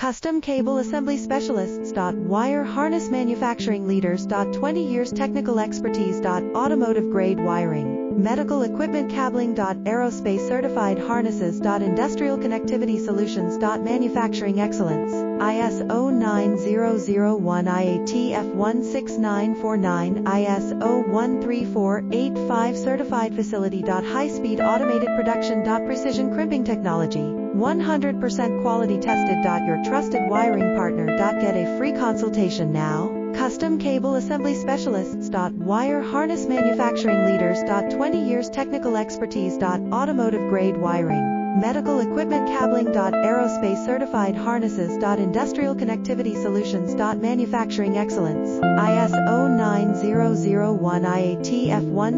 Custom Cable Assembly Specialists. Wire Harness Manufacturing Leaders. 20 years Technical Expertise. Automotive Grade Wiring, Medical Equipment Cabling. Aerospace Certified Harnesses. Industrial Connectivity Solutions. Manufacturing Excellence, ISO 9001 IATF 16949 ISO 13485 Certified Facility. High-speed automated production. Precision crimping technology, 100% quality tested. Your trusted wiring partner. Get a free consultation now. Custom Cable Assembly Specialists. Wire Harness Manufacturing Leaders. 20 years Technical Expertise. Automotive Grade Wiring, Medical Equipment Cabling. Aerospace Certified Harnesses. Industrial Connectivity Solutions. Manufacturing Excellence, ISO 9001 IATF 1